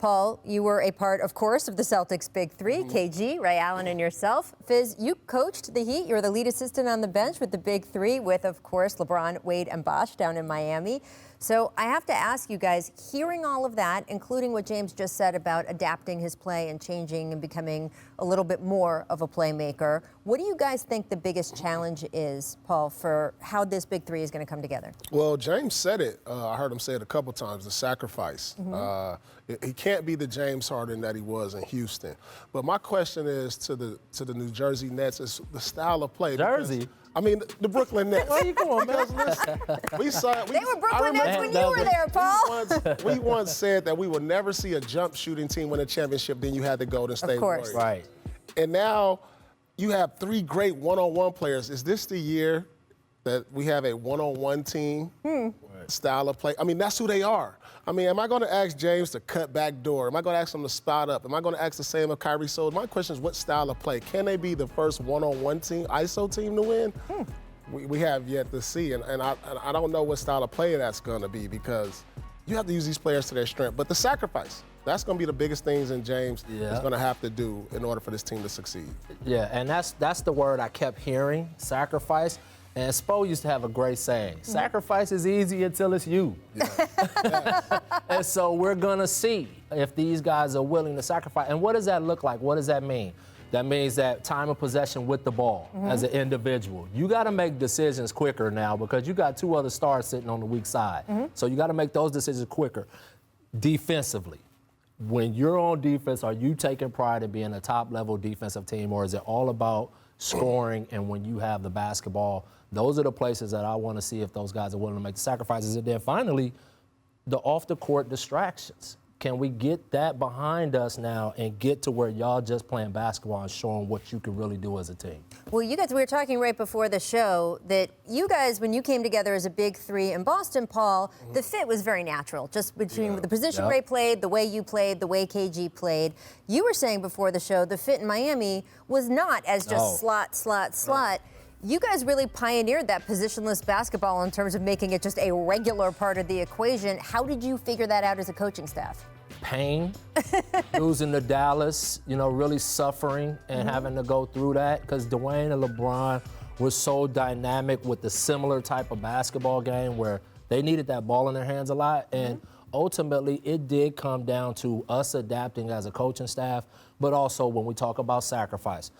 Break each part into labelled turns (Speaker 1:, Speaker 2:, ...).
Speaker 1: Paul, you were a part, of course, of the Celtics' Big Three, KG, Ray Allen, and yourself. Fizz, you coached the Heat. You were the lead assistant on the bench with the Big Three with, of course, LeBron, Wade, and Bosh down in Miami. So I have to ask you guys, hearing all of that, including what James just said about adapting his play and changing and becoming a little bit more of a playmaker, what do you guys think the biggest challenge is, Paul, for how this Big Three is going to come together?
Speaker 2: Well, James said it. I heard him say it a couple times, the sacrifice. He can't be the James Harden that he was in Houston. But my question is to the New Jersey Nets is the style of play.
Speaker 3: Jersey?
Speaker 2: I mean, the Brooklyn Nets.
Speaker 3: Where you going, man?
Speaker 1: They were Brooklyn Nets when you were there, Paul.
Speaker 2: We once said that we would never see a jump shooting team win a championship, then you had the Golden State Warriors.
Speaker 3: Right.
Speaker 2: And now you have three great one-on-one players. Is this the year that we have a one-on-one team style of play? I mean, that's who they are. I mean, am I going to ask James to cut back door? Am I going to ask him to spot up? Am I going to ask the same of Kyrie? So my question is, what style of play? Can they be the first one-on-one team, ISO team to win? We have yet to see, and I don't know what style of play that's going to be because you have to use these players to their strength. But the sacrifice, that's going to be the biggest things in James is going to have to do in order for this team to succeed. Yeah,
Speaker 3: and that's the word I kept hearing, sacrifice. And Spo used to have a great saying, sacrifice is easy until it's you. And so we're going to see if these guys are willing to sacrifice. And what does that look like? What does that mean? That means that time of possession with the ball as an individual. You got to make decisions quicker now because you got two other stars sitting on the weak side. So you got to make those decisions quicker. Defensively, when you're on defense, are you taking pride in being a top-level defensive team, or is it all about scoring and when you have the basketball? Those are the places that I want to see if those guys are willing to make the sacrifices. And then finally, the off-the-court distractions. Can we get that behind us now and get to where y'all just playing basketball and showing what you can really do as a team?
Speaker 1: Well, you guys, we were talking right before the show that you guys, when you came together as a Big Three in Boston, Paul, the fit was very natural, just between the position Ray played, the way you played, the way KG played. You were saying before the show the fit in Miami was not as just slot. You guys really pioneered that positionless basketball in terms of making it just a regular part of the equation. How did you figure that out as a coaching staff?
Speaker 3: Pain, losing to Dallas, really suffering and having to go through that because Dwayne and LeBron were so dynamic with the similar type of basketball game where they needed that ball in their hands a lot. And ultimately, it did come down to us adapting as a coaching staff, but also when we talk about sacrifice.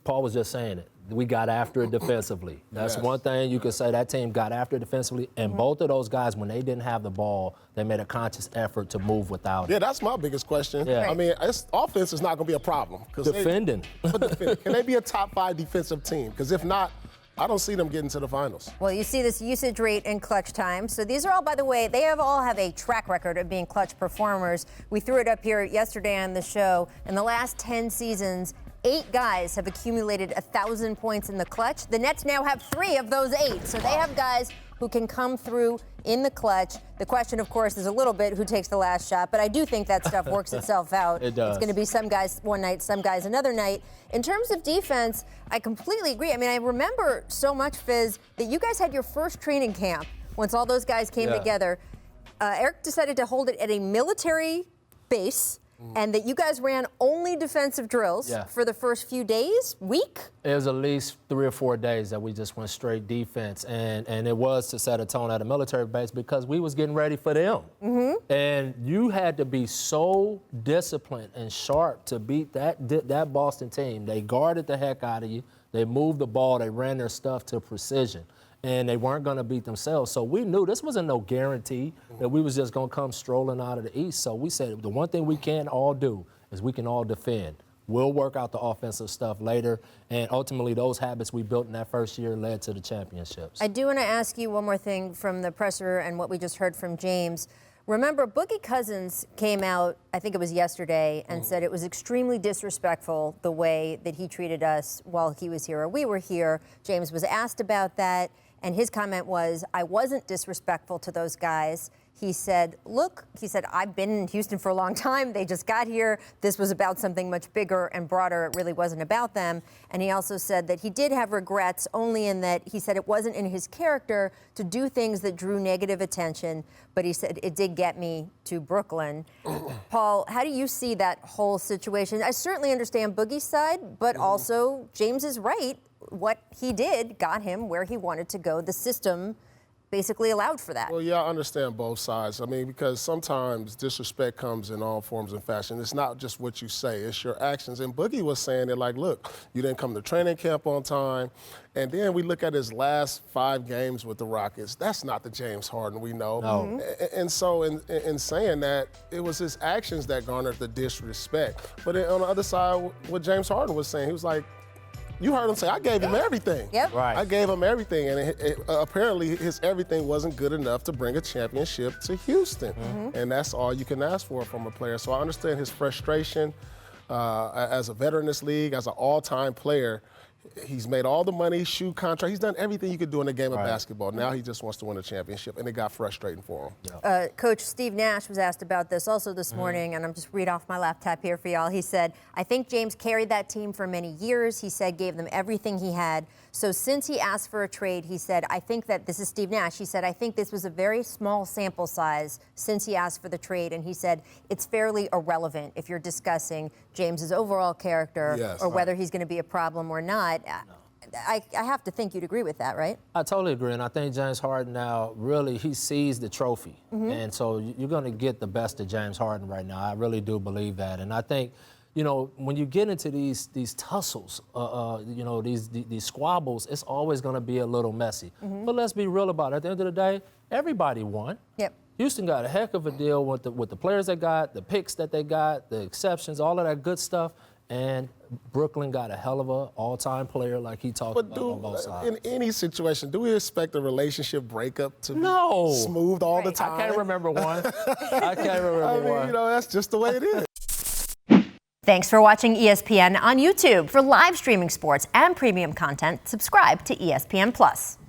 Speaker 3: Paul was just saying it. We got after it defensively. That's one thing you could say. That team got after it defensively, and both of those guys, when they didn't have the ball, they made a conscious effort to move without it.
Speaker 2: Yeah, that's my biggest question. I mean, offense is not going to be a problem.
Speaker 3: Defending.
Speaker 2: Can they be a top 5 defensive team? Because if not, I don't see them getting to the finals.
Speaker 1: Well, you see this usage rate and clutch time. So these are all, by the way, they all have a track record of being clutch performers. We threw it up here yesterday on the show. In the last 10 seasons, 8 guys have accumulated 1,000 points in the clutch. The Nets now have 3 of those 8. So they have guys who can come through in the clutch. The question, of course, is a little bit who takes the last shot, but I do think that stuff works itself out.
Speaker 3: It does.
Speaker 1: It's going to be some guys one night, some guys another night. In terms of defense, I completely agree. I mean, I remember so much, Fizz, that you guys had your first training camp once all those guys came together. Eric decided to hold it at a military base, and that you guys ran only defensive drills for the first few days, week?
Speaker 3: It was at least 3 or 4 days that we just went straight defense, and it was to set a tone at a military base because we was getting ready for them. And you had to be so disciplined and sharp to beat that Boston team. They guarded the heck out of you. They moved the ball. They ran their stuff to precision. And they weren't going to beat themselves. So we knew this wasn't no guarantee that we was just going to come strolling out of the East. So we said the one thing we can all do is we can all defend. We'll work out the offensive stuff later. And ultimately, those habits we built in that first year led to the championships.
Speaker 1: I do want to ask you one more thing from the presser and what we just heard from James. Remember, Boogie Cousins came out, I think it was yesterday, and said it was extremely disrespectful the way that he treated us while he was here or we were here. James was asked about that. And his comment was, I wasn't disrespectful to those guys. he said, look, I've been in Houston for a long time. They just got here. This was about something much bigger and broader. It really wasn't about them. And he also said that he did have regrets, only in that he said it wasn't in his character to do things that drew negative attention, but he said it did get me to Brooklyn. Paul, how do you see that whole situation? I certainly understand Boogie's side, but also James is right. What he did got him where he wanted to go. The system basically allowed for that.
Speaker 2: Well, yeah, I understand both sides. I mean, because sometimes disrespect comes in all forms and fashion. It's not just what you say, it's your actions. And Boogie was saying it like, look, you didn't come to training camp on time. And then we look at his last 5 games with the Rockets. That's not the James Harden we know.
Speaker 3: No.
Speaker 2: And so in saying that, it was his actions that garnered the disrespect. But on the other side, what James Harden was saying, he was like, you heard him say, I gave him everything.
Speaker 1: Yep.
Speaker 3: Right.
Speaker 2: I gave him everything, and apparently his everything wasn't good enough to bring a championship to Houston. And that's all you can ask for from a player. So I understand his frustration as a veteran in this league, as an all-time player. He's made all the money, shoe contract. He's done everything you could do in the game of basketball. Now he just wants to win a championship, and it got frustrating for him.
Speaker 1: Coach Steve Nash was asked about this also this morning, and I'm just read off my laptop here for y'all. He said, I think James carried that team for many years. He said gave them everything he had. So since he asked for a trade, he said, I think that, this is Steve Nash, he said, I think this was a very small sample size since he asked for the trade. And he said, it's fairly irrelevant if you're discussing James's overall character or whether he's going to be a problem or not. I have to think you'd agree with that, right?
Speaker 3: I totally agree, and I think James Harden now really he sees the trophy, and so you're going to get the best of James Harden right now. I really do believe that, and I think, you know, when you get into these tussles, you know, these squabbles, it's always going to be a little messy. But let's be real about it. At the end of the day, everybody won.
Speaker 1: Yep.
Speaker 3: Houston got a heck of a deal with the players they got, the picks that they got, the exceptions, all of that good stuff. And Brooklyn got a hell of a all-time player like he talked about on both sides.
Speaker 2: In any situation, do we expect a relationship breakup to be smooth all the time?
Speaker 3: I can't remember one.
Speaker 2: I mean, you know, that's just the way it is.
Speaker 1: Thanks for watching ESPN on YouTube. For live streaming sports and premium content, subscribe to ESPN+.